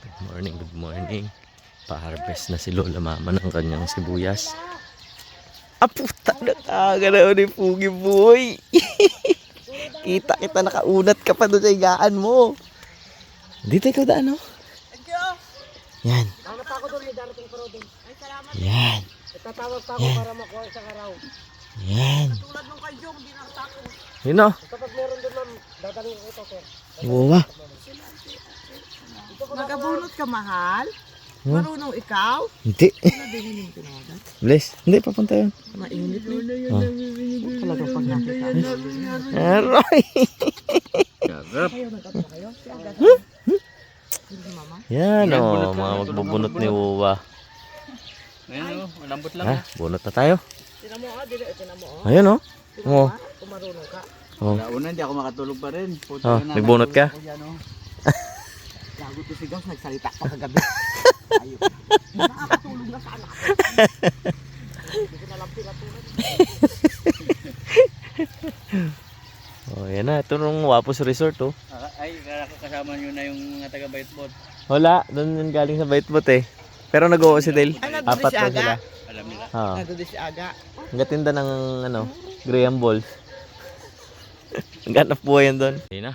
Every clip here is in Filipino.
Good morning, good morning. Pa-harvest na si Lola Mama ng kanyang sibuyas. Ah, puta na kaga na ni Pugi Boy. Kita nakaunat ka pa doon sa higaan mo. Dito ikaw daan, no? Yan. Nakatako doon, may darating pa doon. Ay, salamat. Yan. Itatawag pa ako para makuha isang araw. Yan. Tulad nung kay Jong, hindi nakatako. Yun, no? Kapag meron doon, ma'am, dadaling ko ito, sir. Wow. Nagabunot ka, mahal? Marunong ikaw? Hindi. Ano din yung tinawagan? Bless. Hindi, papunta yun. Mainit na yun. Oh. Talagang pag nakita. Aroy. Kayo, nagkabunot kayo? Hindi si mama? Yan, o. Mga magbubunot ni Wuwa. Ayan o, malambot lang. Ha, bunot na tayo. Tinan mo, dili, tinan mo, Ayun, o. Tinan mo, kung marunong ka. Oh. Una hindi ako makatulog pa rin. Oh, nagbunot ka? Gago to si Gauss, nagsalita pa kagabi. Ayun. Nakakatulog na sana ako. Hindi ko nalang pinatulog. Oh, yan na. Ito nung Wapos Resort, oh. Ay, kasama nyo na yung mga taga-Baitbot. Wala, doon yun galing sa Baitbot eh. Pero nag-oo si Dale. Ay, nandun Apat si daw Aga. sila. Alam nila. Oo. Nandun din si Aga. Ang gatinda ng ano, Graham Balls. Ang ganap buhay yan doon. Ayun na.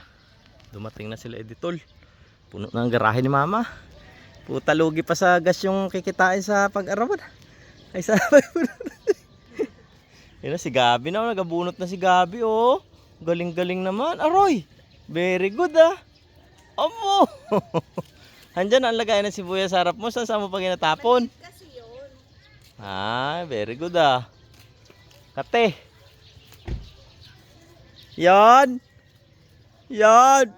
Dumating na sila Editol. Puno na ang garahe ni Mama. Puta lugi pa sa gas yung kikitain sa pag-arawan. Ay sa Ayun na si Gabi na. Nagabunot na si Gabi, oh. Galing-galing naman. Aroy. Very good, ah. Amo. Handyan ang lagay ng sibuyas sa harap mo. Saan mo pa ginatapon? Ah, very good, ah. Kate. Yan. Yan.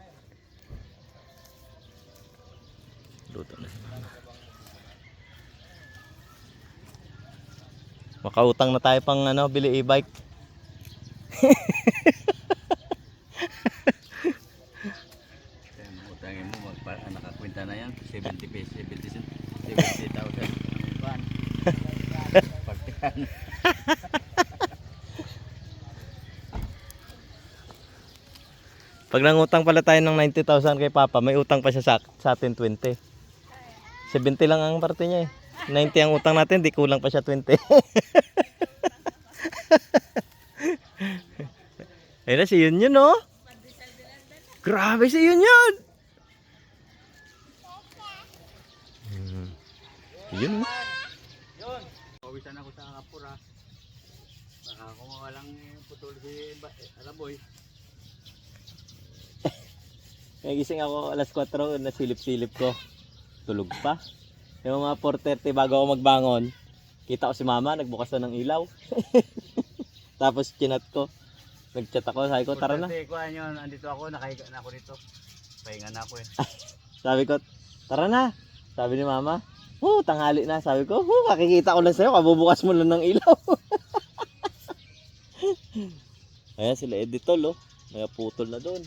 Luto na si Mama. Makautang na tayo pang ano, bili e-bike. Utangin mo, nakakwenta na yan. 70 pesos, 70,000. Pagtikan. Pag nangutang pala tayo ng 90,000 kay Papa, may utang pa siya sa atin 20. 70 lang ang parte niya eh. 90 ang utang natin, di kulang pa siya 20. Ayun na si Yun no? Grabe si Yun. Yun. Yun. Pawisan ako sa Kapura. Baka kung walang putol si Alaboy. Nagising ako alas 4, nasilip-silip ko. Tulog pa. Yung mga 4:30 bago ako magbangon, kita ko si Mama, nagbukas na ng ilaw. Tapos chinat ko. Nagchat ako, sabi ko, tara na. Kuhaan yun, andito ako, nakahiga na ako dito. Pahinga na ako eh. Sabi ko, tara na. Sabi ni Mama, tanghali na. Sabi ko, makikita ko lang sa'yo, kabubukas mo lang ng ilaw. Ayan sila Editol, oh. May putol na doon.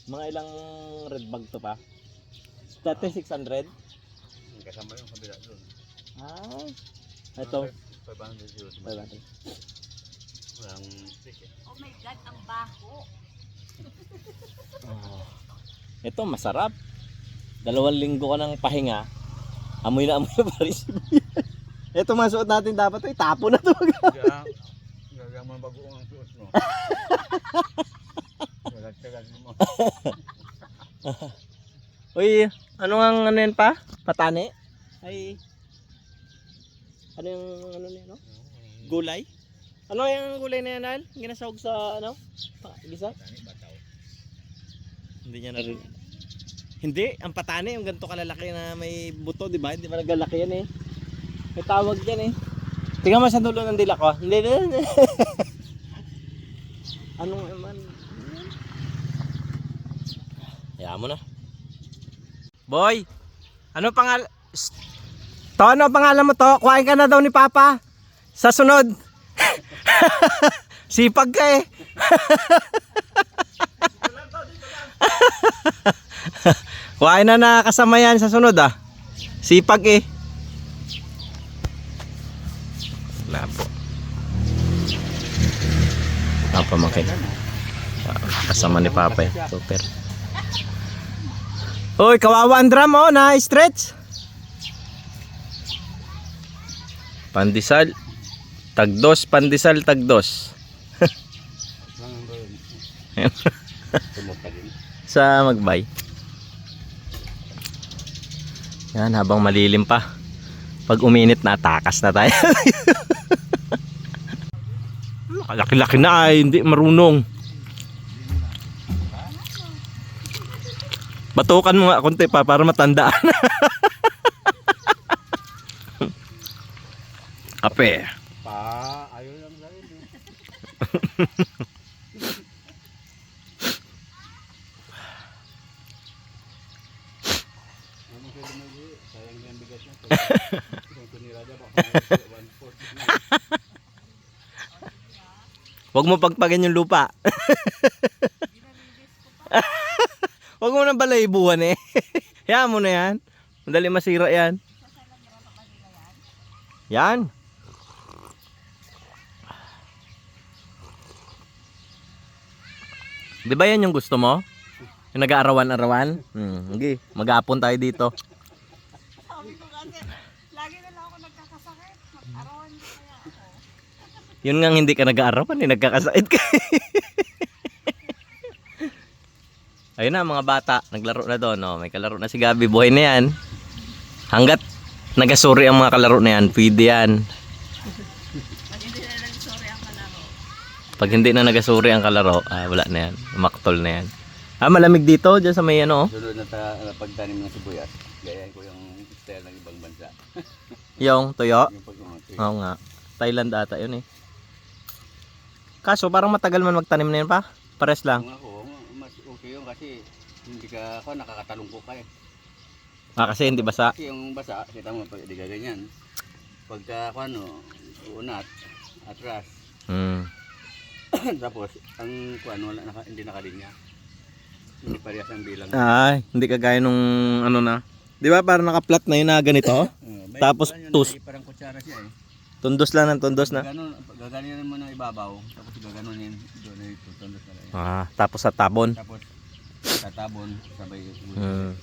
Mga ilang red bag to pa? Dati 600? Kasama yung kabila doon. Ah, ito. 500 euros. 500. Walang stick eh. Oh my God, ang baho. Oh. Ito masarap. 2 linggo ka ng pahinga. Amoy na pa rin sibuyas. Ito masuot natin dapat ito. Tapo na ito. Gagamang bagoong ang suot mo. Gagat mo. Uy, ano ang ano yan pa? Patane? Ay, ano yung ano niya, no? Gulay? Ano yung gulay na yan, Al? Ginasawag sa ano? Gisa? Hindi niya na rin. Hindi, ang patane, yung ganito kalalaki na may buto, di ba? Hindi ba naglalaki yan eh? May tawag yan eh. Tingnan mo sa dulo ng dila ko. Hindi. Anong eman? Hayaan mo na. Boy, ano pangalan? To, ano pangalan mo to? Kuhain ka na daw ni Papa. Sa sunod. Sipag ka eh. Kuhain na nakasama yan sa sunod ah. Sipag eh. Wala po. Ang pamangkin. Kasama ni Papa eh. Super. Hoy, kawawa ang drum oh, na-stretch. Pandesal. Tagdos, pandesal, tagdos. Sa Magbay. Yan, habang malilim pa. Pag uminit na, takas na tayo. Laki-laki na ay, hindi marunong. Batukan mo nga konti pa para matandaan. Ape. Ayaw lang sa rin. Sayang yung bigas na. Kung kunirada baka 1/4. Huwag mo pagpagin yung lupa. Huwag mo nang balaybuhan eh. Hayaan mo na yan. Madali masira yan. Yan. Di ba yan yung gusto mo? Yung nag-aarawan-arawan? Sige, mag-aapon tayo dito. Sabi ko kasi, lagi na lang ako nagkakasakit. Mag-arawan niyo kaya ako. Yun nga hindi ka nag-aarawan, nagkakasakit ka. Ayun na mga bata, naglaro na doon. Oh. May kalaro na si Gabi, buhay na yan. Hanggat nagasuri ang mga kalaro na yan, pwede yan. Pag hindi na nag-sorry ang kalaro. Pag hindi na nagasuri ang kalaro, wala na yan. Umaktol na yan. Malamig dito, dyan sa may ano. Sunod na pagtanim ng sibuyas, gayahin ko yung style ng ibang bansa. Yung tuyo. Yung pag-umunti. Oo nga. Thailand ata yun eh. Kaso parang matagal man magtanim na yun pa. Pares lang. Kung ako, mas okay yun kasi hindi ka ako nakakatalungko ka eh. Kasi hindi basa. Kasi yung basa, kita mo pag di ka ganyan. Pagka ako unat, atras. Tapos ang wala hindi nakalinya. Hindi parehas ang bilang. Ay, hindi kagaya nung ano na. Di ba parang naka-flat na yun na ganito? Tapos Parang kutsara siya eh. tundos lang ng tundos na. Gaganin mo ng ibabaw, tapos gaganunin doon na ito, tundos na lang. Tapos sa tabon. Tapos tatabon, sabay yung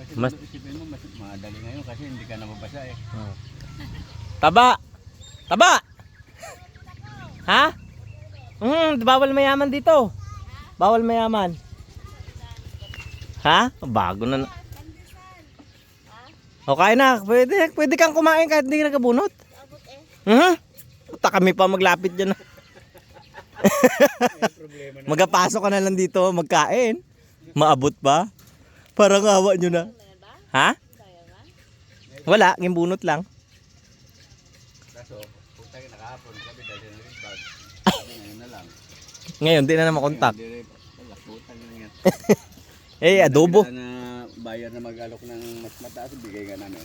Kasi isipin mo, mas madali ngayon kasi hindi ka nababasa eh. Taba! Taba! Ha? Bawal mayaman dito. Bawal mayaman. Ha? Bago na. Okay na, pwede kang kumain kahit hindi ka nagabunot. Puta kami pa maglapit dyan. Magapasok ka na lang dito, magkain. Maabot pa. Parang awa nyo na. Ha? Wala, gimbunot lang. Kaso, punta ka nakahapon, sabi dahil na rin bag. Ngayon na lang. Ngayon, di na makontak. Putang na yan. Adobo. Na bayar na mag-alok ng mas mataas, bigay ka namin.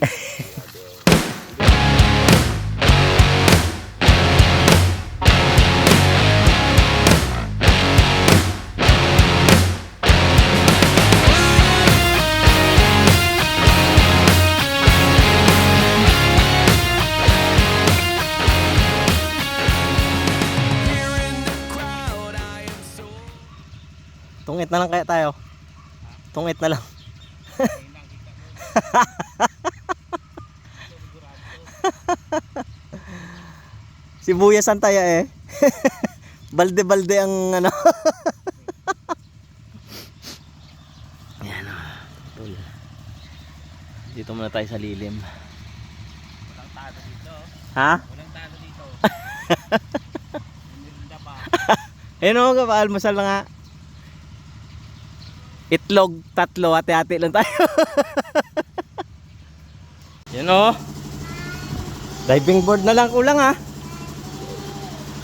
Tungit na lang kaya tayo. Tungit na lang. Sibuyasan tayo eh. Balde-balde ang ano. Ayan o. Dito muna tayo sa lilim. Walang tado dito. Ha? Walang tado dito. Ayun o, kapaalmasal na nga. Itlog, 3, hati-hati lang tayo. Yan o. Diving board na lang kulang ha.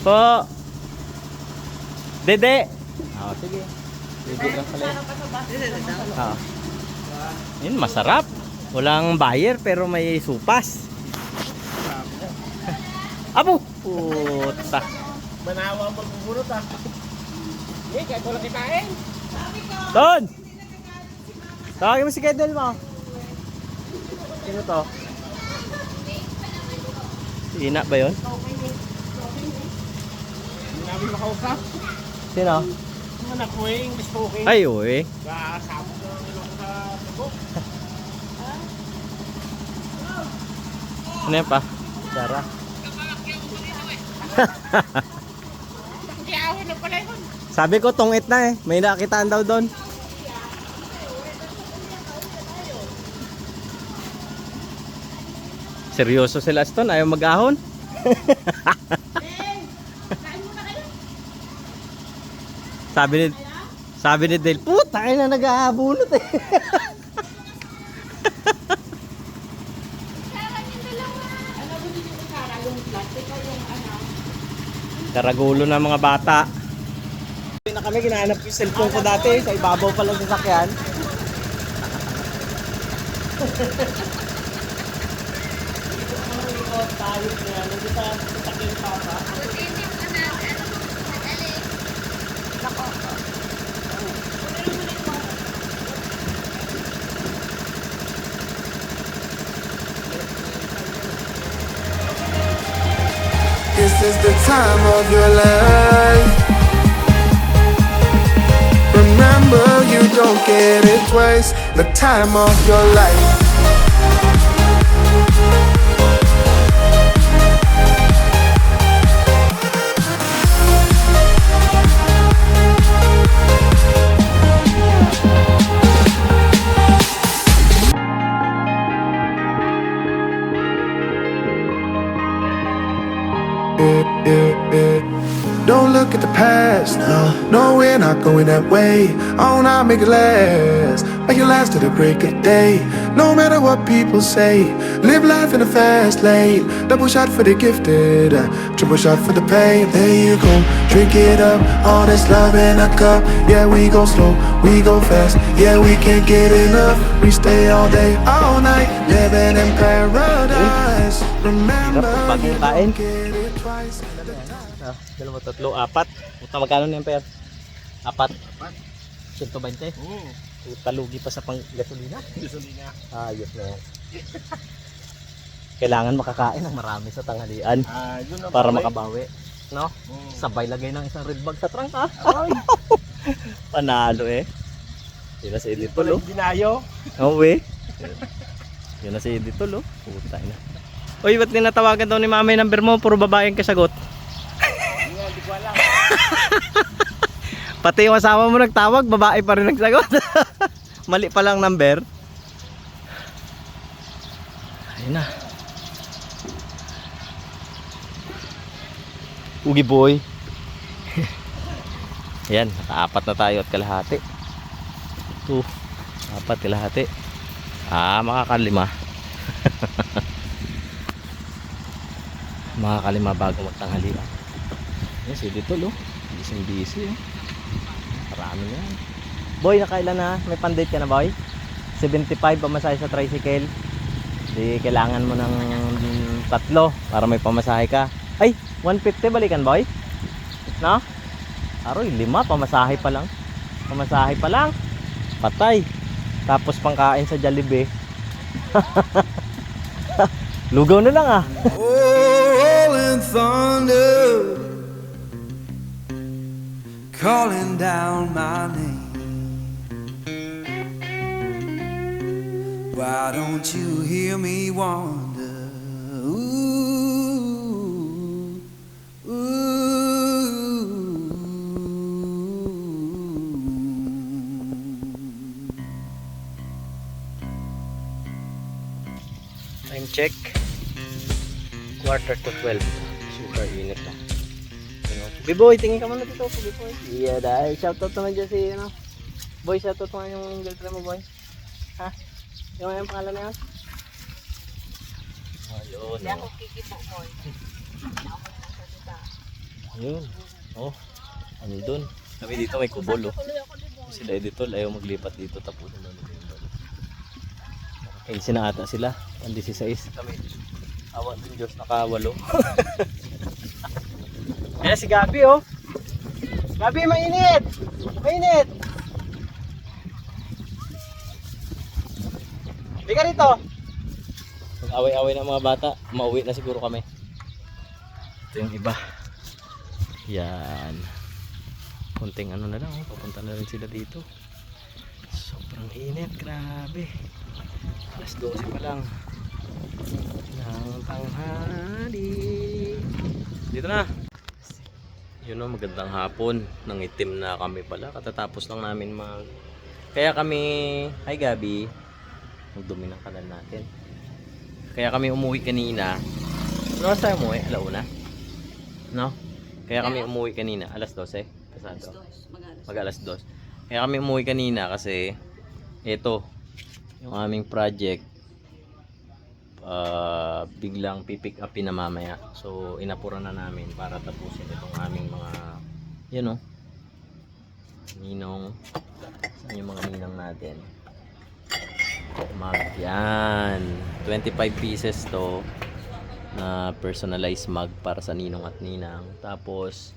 Po. Dede. Sige. Dede lang pala. Yun, masarap. Walang buyer pero may supas. Abo. Puta. Manawa magbubunot ah. Kaya ko lang kitain. Ton! Tawagin mo si Kedel mo. Sino to? Si Ina ba yun? yung nakausap. Sino? Ang anak mo eh, English talking. Ay, uy. Kasama ko ng ilong sa tubo. Ano yan pa? Sara. Kiyawan na pala yun. Sabi ko, tungit na eh. May nakitaan daw doon. Seryoso si Laston, ayaw mag-ahon. Sabi ni Dale, puta kayo na nag-aabunot eh. Karagulo ng mga bata. Na kami, ginahanap yung cellphone ko dati sa ibabaw pa lang sa sakyan. This is the time of your life. Remember, you don't get it twice. The time of your life. Don't look at the past, no, we're not going that way. Oh, now make it last, make it last to the break of day. No matter what people say, live life in a fast lane. Double shot for the gifted, triple shot for the pain. There you go, drink it up, all this love in a cup. Yeah, we go slow, we go fast. Yeah, we can't get enough. We stay all day, all night, living in paradise. Remember, you don't get it twice. Dalawa, tatlo, apat. Puta, magkano na yung pair? Apat. 120? Puta, lugi pa sa pang gasolina. Ayos na yan. Kailangan makakain ng marami sa tanghalian para makabawi. No? Sabay lagay ng isang red bag sa trangka. Panalo eh. Yun na si Editol oh. Dinayo. Oo eh. Yun na si Editol oh. Puta na. Uy, ba't tinatawagan daw ni mama yung number mo? Puro babae ang kasagot. Hindi ko alam. Pati yung asawa mo nagtawag, babae pa rin nagsagot. Mali pa lang number. Ayun na. Ugi boy. Ayan, apat na tayo at kalahati. 2, 4 kalahati. Makakalima. Makakalima bago magtanghalian. Yes, dito lo. Busy oh. Marami na yan. Boy, nakailan na? May pandate ka na boy? 75 pamasahe sa tricycle. Di kailangan mo ng 3 para may pamasahe ka. Ay, 150 balikan boy? No? Aroy, 5 pamasahe pa lang. Pamasahe pa lang. Patay. Tapos pangkain sa Jollibee. Lugaw na lang ah. Rolling thunder, calling down my name. Why don't you hear me wonder? Ooh, ooh. Time check. 11:45. Super init na. Biboy, tingin ka muna dito po, Biboy. Yeah, dahil shoutout naman dyan si, boy, shoutout naman yung girlfriend mo, boy. Ha? Yung pangalan na yun? Ayun. Hindi ako kikipo, boy. Hindi ako nagsasalita. Ayun. Oh, ano dun? Kami dito may kubol, oh. Sila Editol, ayaw maglipat dito, tapusin na nila yung balo. Naka-15 na ata sila, ang 16. Kami, awan din Diyos, naka-8. Ayan si Gabi oh. Gabi, mainit! Mainit! Bika rito! Mag-away-away ng mga bata, mauwi na siguro kami. Ito yung iba. Yan. Kunting ano na lang, oh. Papunta na rin sila dito. Sobrang init, grabe. Alas 12 pa lang ng tanghali. Dito na. Yun o, magandang hapon. Nangitim na kami pala. Katatapos lang namin Kaya kami... Hi Gabi. Magdumi ng kanal natin. Kaya kami umuwi kanina. Ano oras tayo umuwi? Alauna? No? Kaya kami umuwi kanina. Alas 12? Pasado. Mag alas 2. Kaya kami umuwi kanina kasi ito, yung aming project biglang pipick upin na mamaya. So inapura na namin para tapusin itong aming mga ninong. Saan yung mga ninang natin? Mug yan. 25 pieces to na personalized mug para sa ninong at ninang. Tapos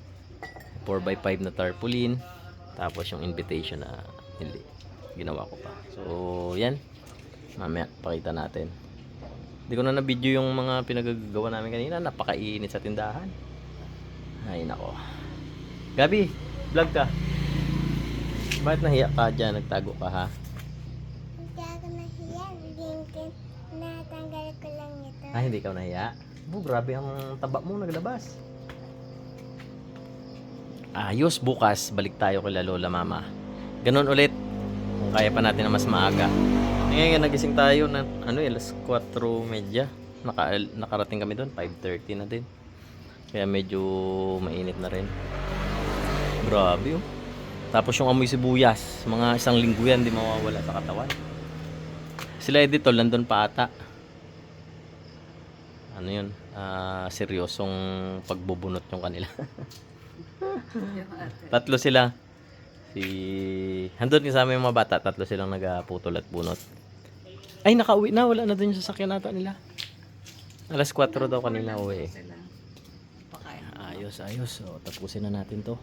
4x5 na tarpaulin. Tapos yung invitation na hindi ginawa ko pa. So yan, mamaya pakita natin. Hindi ko na na-video yung mga pinagagawa namin kanina. Napakainit sa tindahan. Ay nako. Gabi, vlog ka. Bakit nahiya ka dyan? Nagtago ka ha? Hindi ako nahiya. Natanggal ko lang ito. Ah, hindi ka nahiya? Oh, grabe ang taba mo naglabas. Ayos, bukas balik tayo kay Lola Mama. Ganun ulit. Kung kaya pa natin na mas maaga. Ngayon nagising tayo na alas 4:30. Nakarating kami doon 5:30 na din. Kaya medyo mainit na rin. Grabe oh. Tapos yung amoy sibuyas, mga 1 linggo yan di mawawala sa katawan. Sila editor nandun pa ata. Ano yun? Seryosong pagbubunot yung kanila. Tatlo sila. Handun kasama yung mga bata, tatlo silang nagputol at bunot. Ay, nakauwi na, wala na din yung sasakyan nata nila. Alas 4 daw kanina uwi. Ayos. So, tapusin na natin to.